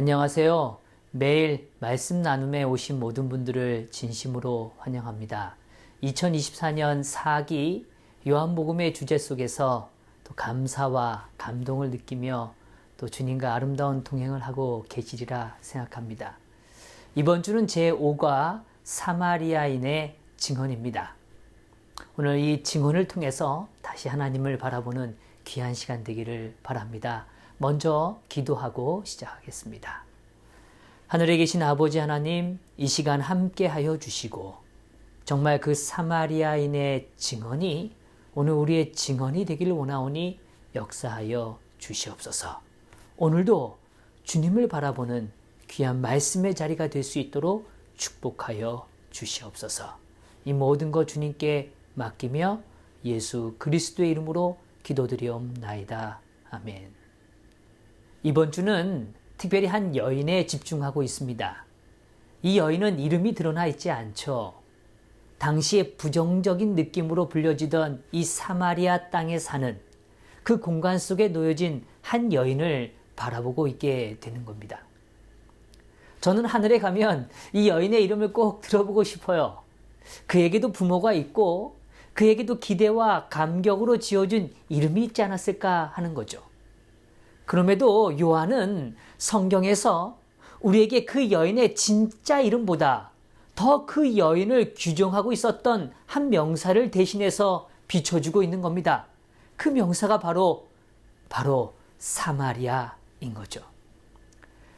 안녕하세요. 매일 말씀 나눔에 오신 모든 분들을 진심으로 환영합니다. 2024년 4기 요한복음의 주제 속에서 또 감사와 감동을 느끼며 또 주님과 아름다운 동행을 하고 계시리라 생각합니다. 이번 주는 제5과 사마리아인의 증언입니다. 오늘 이 증언을 통해서 다시 하나님을 바라보는 귀한 시간 되기를 바랍니다. 먼저 기도하고 시작하겠습니다. 하늘에 계신 아버지 하나님, 이 시간 함께 하여 주시고 정말 그 사마리아인의 증언이 오늘 우리의 증언이 되기를 원하오니 역사하여 주시옵소서. 오늘도 주님을 바라보는 귀한 말씀의 자리가 될 수 있도록 축복하여 주시옵소서. 이 모든 것 주님께 맡기며 예수 그리스도의 이름으로 기도드리옵나이다. 아멘. 이번 주는 특별히 한 여인에 집중하고 있습니다. 이 여인은 이름이 드러나 있지 않죠. 당시에 부정적인 느낌으로 불려지던 이 사마리아 땅에 사는 그 공간 속에 놓여진 한 여인을 바라보고 있게 되는 겁니다. 저는 하늘에 가면 이 여인의 이름을 꼭 들어보고 싶어요. 그에게도 부모가 있고 그에게도 기대와 감격으로 지어준 이름이 있지 않았을까 하는 거죠. 그럼에도 요한은 성경에서 우리에게 그 여인의 진짜 이름보다 더 그 여인을 규정하고 있었던 한 명사를 대신해서 비춰주고 있는 겁니다. 그 명사가 바로 사마리아인 거죠.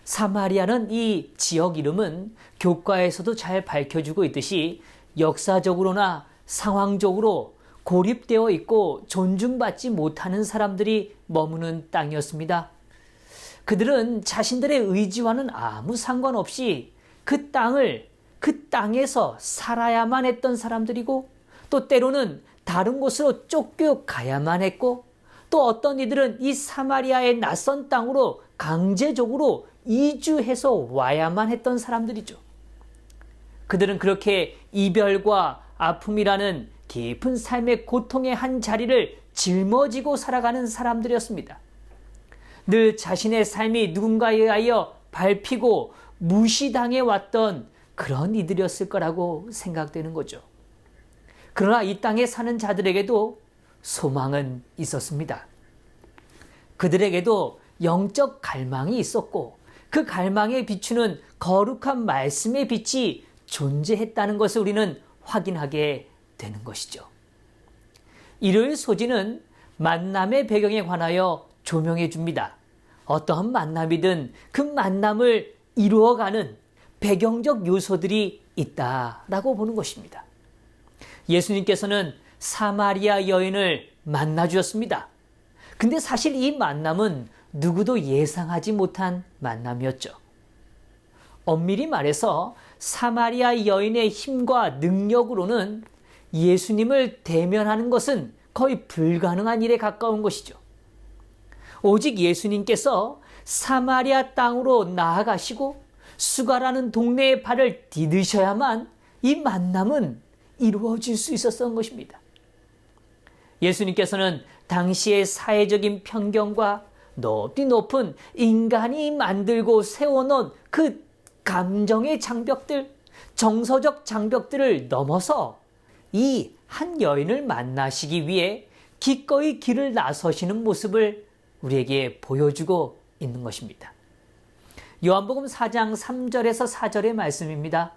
사마리아는 이 지역 이름은 교과에서도 잘 밝혀주고 있듯이 역사적으로나 상황적으로 고립되어 있고 존중받지 못하는 사람들이 머무는 땅이었습니다. 그들은 자신들의 의지와는 아무 상관없이 그 땅에서 살아야만 했던 사람들이고 또 때로는 다른 곳으로 쫓겨가야만 했고 또 어떤 이들은 이 사마리아의 낯선 땅으로 강제적으로 이주해서 와야만 했던 사람들이죠. 그들은 그렇게 이별과 아픔이라는 깊은 삶의 고통의 한 자리를 짊어지고 살아가는 사람들이었습니다. 늘 자신의 삶이 누군가에 의하여 밟히고 무시당해 왔던 그런 이들이었을 거라고 생각되는 거죠. 그러나 이 땅에 사는 자들에게도 소망은 있었습니다. 그들에게도 영적 갈망이 있었고 그 갈망에 비추는 거룩한 말씀의 빛이 존재했다는 것을 우리는 확인하게 되는 것이죠. 일요일 소지는 만남의 배경에 관하여 조명해 줍니다. 어떠한 만남이든 그 만남을 이루어가는 배경적 요소들이 있다라고 보는 것입니다. 예수님께서는 사마리아 여인을 만나 주셨습니다. 근데 사실 이 만남은 누구도 예상하지 못한 만남이었죠. 엄밀히 말해서 사마리아 여인의 힘과 능력으로는 예수님을 대면하는 것은 거의 불가능한 일에 가까운 것이죠. 오직 예수님께서 사마리아 땅으로 나아가시고 수가라는 동네의 발을 디디셔야만 이 만남은 이루어질 수 있었던 것입니다. 예수님께서는 당시의 사회적인 편견과 높이 높은 인간이 만들고 세워놓은 그 감정의 장벽들, 정서적 장벽들을 넘어서 이 한 여인을 만나시기 위해 기꺼이 길을 나서시는 모습을 우리에게 보여주고 있는 것입니다. 요한복음 4장 3절에서 4절의 말씀입니다.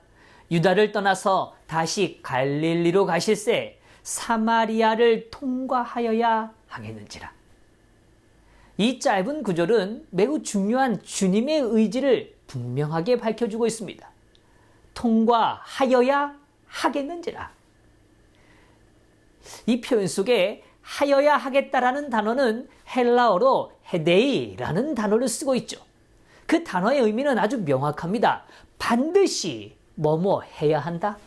유다를 떠나서 다시 갈릴리로 가실새 사마리아를 통과하여야 하겠는지라. 이 짧은 구절은 매우 중요한 주님의 의지를 분명하게 밝혀주고 있습니다. 통과하여야 하겠는지라. 이 표현 속에 하여야 하겠다라는 단어는 헬라어로 헤데이라는 단어를 쓰고 있죠. 그 단어의 의미는 아주 명확합니다. 반드시 뭐뭐 해야 한다.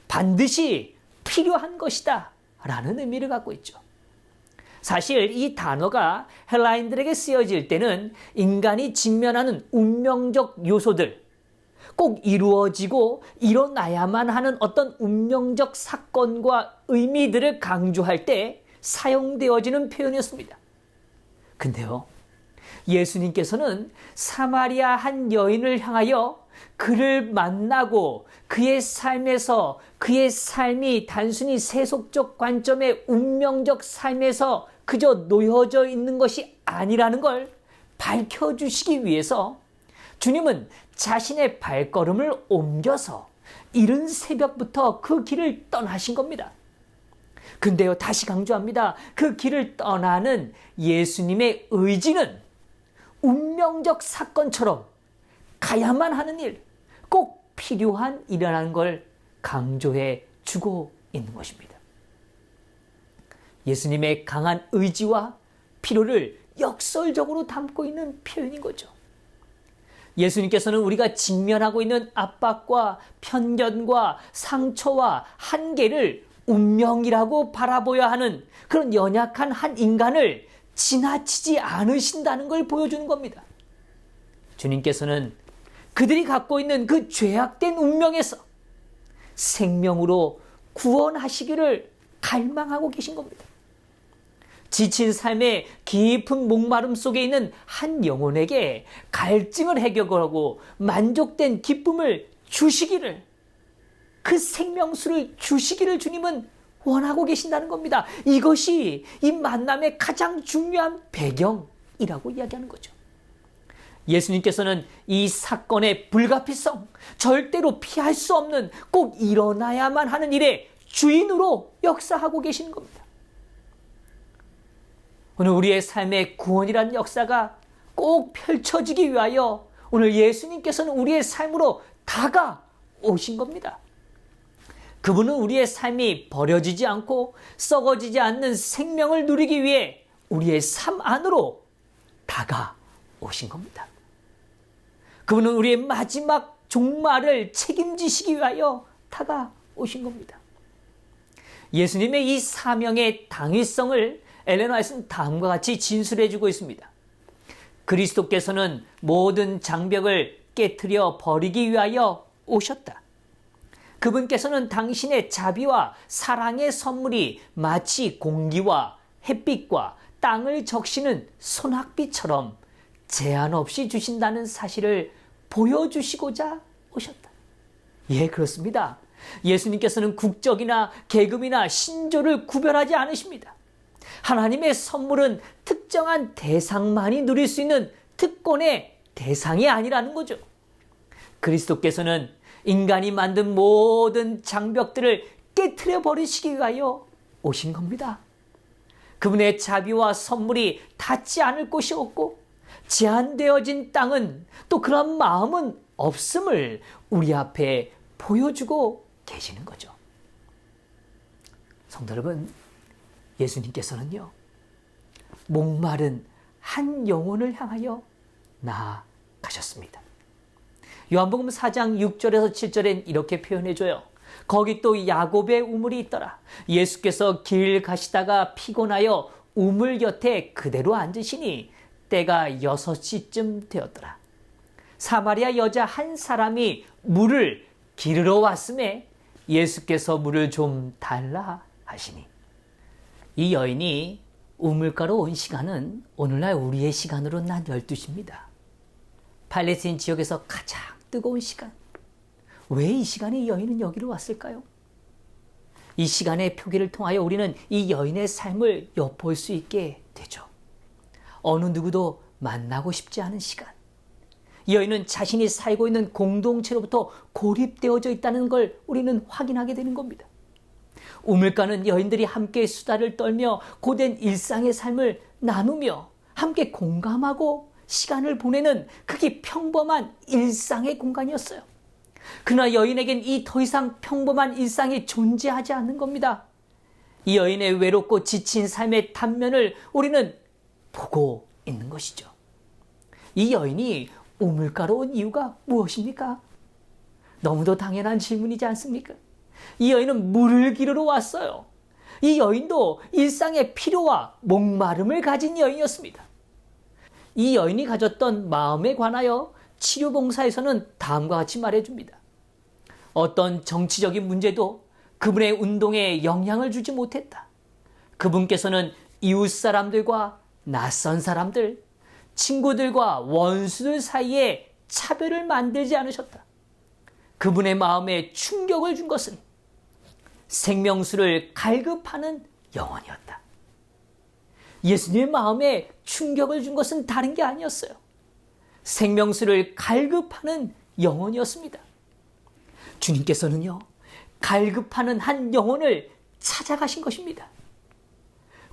반드시 필요한 것이다. 라는 의미를 갖고 있죠. 사실 이 단어가 헬라인들에게 쓰여질 때는 인간이 직면하는 운명적 요소들, 꼭 이루어지고 일어나야만 하는 어떤 운명적 사건과 의미들을 강조할 때 사용되어지는 표현이었습니다. 근데요, 예수님께서는 사마리아 한 여인을 향하여 그를 만나고 그의 삶에서 그의 삶이 단순히 세속적 관점의 운명적 삶에서 그저 놓여져 있는 것이 아니라는 걸 밝혀주시기 위해서 주님은 자신의 발걸음을 옮겨서 이른 새벽부터 그 길을 떠나신 겁니다. 근데요, 다시 강조합니다. 그 길을 떠나는 예수님의 의지는 운명적 사건처럼 가야만 하는 일, 꼭 필요한 일이라는 걸 강조해 주고 있는 것입니다. 예수님의 강한 의지와 필요를 역설적으로 담고 있는 표현인 거죠. 예수님께서는 우리가 직면하고 있는 압박과 편견과 상처와 한계를 운명이라고 바라보아야 하는 그런 연약한 한 인간을 지나치지 않으신다는 걸 보여주는 겁니다. 주님께서는 그들이 갖고 있는 그 죄악된 운명에서 생명으로 구원하시기를 갈망하고 계신 겁니다. 지친 삶의 깊은 목마름 속에 있는 한 영혼에게 갈증을 해결하고 만족된 기쁨을 주시기를, 그 생명수를 주시기를 주님은 원하고 계신다는 겁니다. 이것이 이 만남의 가장 중요한 배경이라고 이야기하는 거죠. 예수님께서는 이 사건의 불가피성, 절대로 피할 수 없는 꼭 일어나야만 하는 일의 주인으로 역사하고 계시는 겁니다. 오늘 우리의 삶의 구원이라는 역사가 꼭 펼쳐지기 위하여 오늘 예수님께서는 우리의 삶으로 다가오신 겁니다. 그분은 우리의 삶이 버려지지 않고 썩어지지 않는 생명을 누리기 위해 우리의 삶 안으로 다가오신 겁니다. 그분은 우리의 마지막 종말을 책임지시기 위하여 다가오신 겁니다. 예수님의 이 사명의 당위성을 엘렌 화이트는 다음과 같이 진술해주고 있습니다. 그리스도께서는 모든 장벽을 깨트려 버리기 위하여 오셨다. 그분께서는 당신의 자비와 사랑의 선물이 마치 공기와 햇빛과 땅을 적시는 소낙비처럼 제한 없이 주신다는 사실을 보여주시고자 오셨다. 예, 그렇습니다. 예수님께서는 국적이나 계급이나 신조를 구별하지 않으십니다. 하나님의 선물은 특정한 대상만이 누릴 수 있는 특권의 대상이 아니라는 거죠. 그리스도께서는 인간이 만든 모든 장벽들을 깨트려 버리시기 위하여 오신 겁니다. 그분의 자비와 선물이 닿지 않을 곳이 없고 제한되어진 땅은 또 그런 마음은 없음을 우리 앞에 보여주고 계시는 거죠. 성도 여러분, 예수님께서는요, 목마른 한 영혼을 향하여 나아가셨습니다. 요한복음 4장 6절에서 7절엔 이렇게 표현해줘요. 거기 또 야곱의 우물이 있더라. 예수께서 길 가시다가 피곤하여 우물 곁에 그대로 앉으시니 때가 6시쯤 되었더라. 사마리아 여자 한 사람이 물을 기르러 왔음에 예수께서 물을 좀 달라 하시니, 이 여인이 우물가로 온 시간은 오늘날 우리의 시간으로는 한 12시입니다. 팔레스타인 지역에서 가장 뜨거운 시간. 왜 이 시간에 이 여인은 여기로 왔을까요? 이 시간의 표기를 통하여 우리는 이 여인의 삶을 엿볼 수 있게 되죠. 어느 누구도 만나고 싶지 않은 시간. 이 여인은 자신이 살고 있는 공동체로부터 고립되어져 있다는 걸 우리는 확인하게 되는 겁니다. 우물가는 여인들이 함께 수다를 떨며 고된 일상의 삶을 나누며 함께 공감하고 시간을 보내는 그게 평범한 일상의 공간이었어요. 그러나 여인에겐 이 더 이상 평범한 일상이 존재하지 않는 겁니다. 이 여인의 외롭고 지친 삶의 단면을 우리는 보고 있는 것이죠. 이 여인이 우물가로 온 이유가 무엇입니까? 너무도 당연한 질문이지 않습니까? 이 여인은 물을 기르러 왔어요. 이 여인도 일상의 필요와 목마름을 가진 여인이었습니다. 이 여인이 가졌던 마음에 관하여 치료봉사에서는 다음과 같이 말해줍니다. 어떤 정치적인 문제도 그분의 운동에 영향을 주지 못했다. 그분께서는 이웃 사람들과 낯선 사람들, 친구들과 원수들 사이에 차별을 만들지 않으셨다. 그분의 마음에 충격을 준 것은 생명수를 갈급하는 영혼이었다. 예수님의 마음에 충격을 준 것은 다른 게 아니었어요. 생명수를 갈급하는 영혼이었습니다. 주님께서는요, 갈급하는 한 영혼을 찾아가신 것입니다.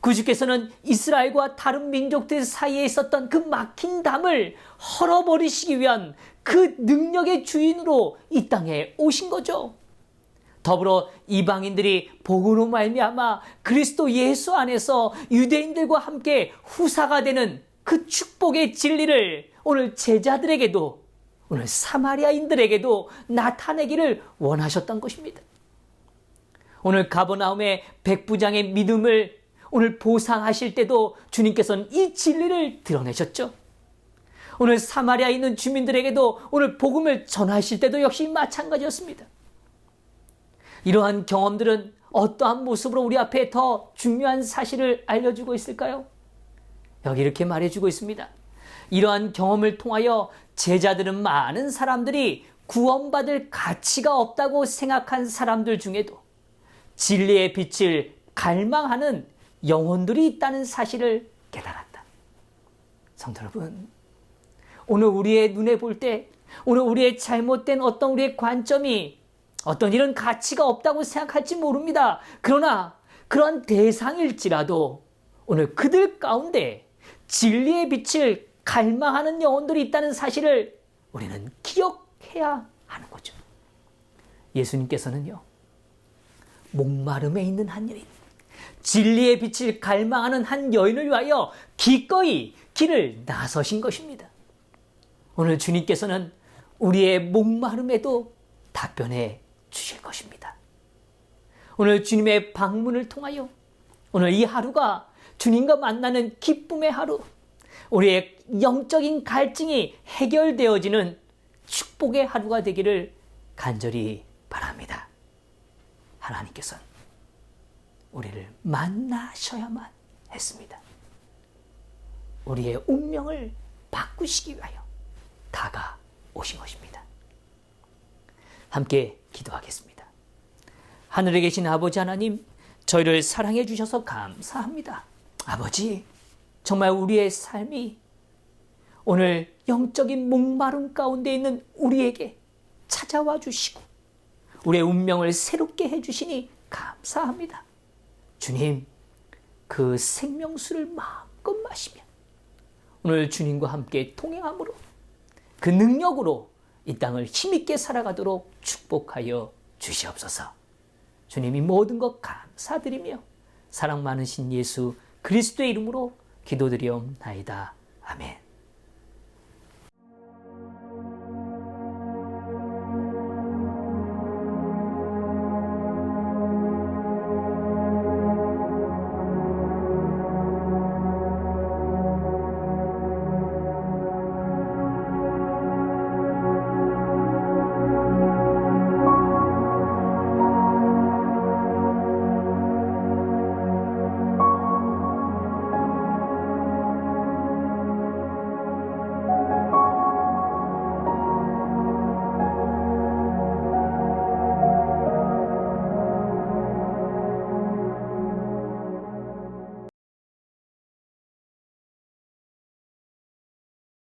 구주께서는 이스라엘과 다른 민족들 사이에 있었던 그 막힌 담을 헐어버리시기 위한 그 능력의 주인으로 이 땅에 오신 거죠. 더불어 이방인들이 복음으로 말미암아 그리스도 예수 안에서 유대인들과 함께 후사가 되는 그 축복의 진리를 오늘 제자들에게도, 오늘 사마리아인들에게도 나타내기를 원하셨던 것입니다. 오늘 가버나움의 백부장의 믿음을 오늘 보상하실 때도 주님께서는 이 진리를 드러내셨죠. 오늘 사마리아에 있는 주민들에게도 오늘 복음을 전하실 때도 역시 마찬가지였습니다. 이러한 경험들은 어떠한 모습으로 우리 앞에 더 중요한 사실을 알려주고 있을까요? 여기 이렇게 말해주고 있습니다. 이러한 경험을 통하여 제자들은 많은 사람들이 구원받을 가치가 없다고 생각한 사람들 중에도 진리의 빛을 갈망하는 영혼들이 있다는 사실을 깨달았다. 성도 여러분, 오늘 우리의 눈에 볼 때, 오늘 우리의 잘못된 어떤 우리의 관점이 어떤 이런 가치가 없다고 생각할지 모릅니다. 그러나 그런 대상일지라도 오늘 그들 가운데 진리의 빛을 갈망하는 영혼들이 있다는 사실을 우리는 기억해야 하는 거죠. 예수님께서는요, 목마름에 있는 한 여인, 진리의 빛을 갈망하는 한 여인을 위하여 기꺼이 길을 나서신 것입니다. 오늘 주님께서는 우리의 목마름에도 답변해 주실 것입니다. 오늘 주님의 방문을 통하여 오늘 이 하루가 주님과 만나는 기쁨의 하루, 우리의 영적인 갈증이 해결되어지는 축복의 하루가 되기를 간절히 바랍니다. 하나님께서는 우리를 만나셔야만 했습니다. 우리의 운명을 바꾸시기 위하여 다가오신 것입니다. 함께 기도하겠습니다. 하늘에 계신 아버지 하나님, 저희를 사랑해 주셔서 감사합니다. 아버지, 정말 우리의 삶이 오늘 영적인 목마름 가운데 있는 우리에게 찾아와 주시고 우리의 운명을 새롭게 해주시니 감사합니다. 주님, 그 생명수를 마음껏 마시며 오늘 주님과 함께 동행함으로 그 능력으로 이 땅을 힘있게 살아가도록 축복하여 주시옵소서. 주님이 모든 것 감사드리며 사랑 많으신 예수 그리스도의 이름으로 기도드리옵나이다. 아멘.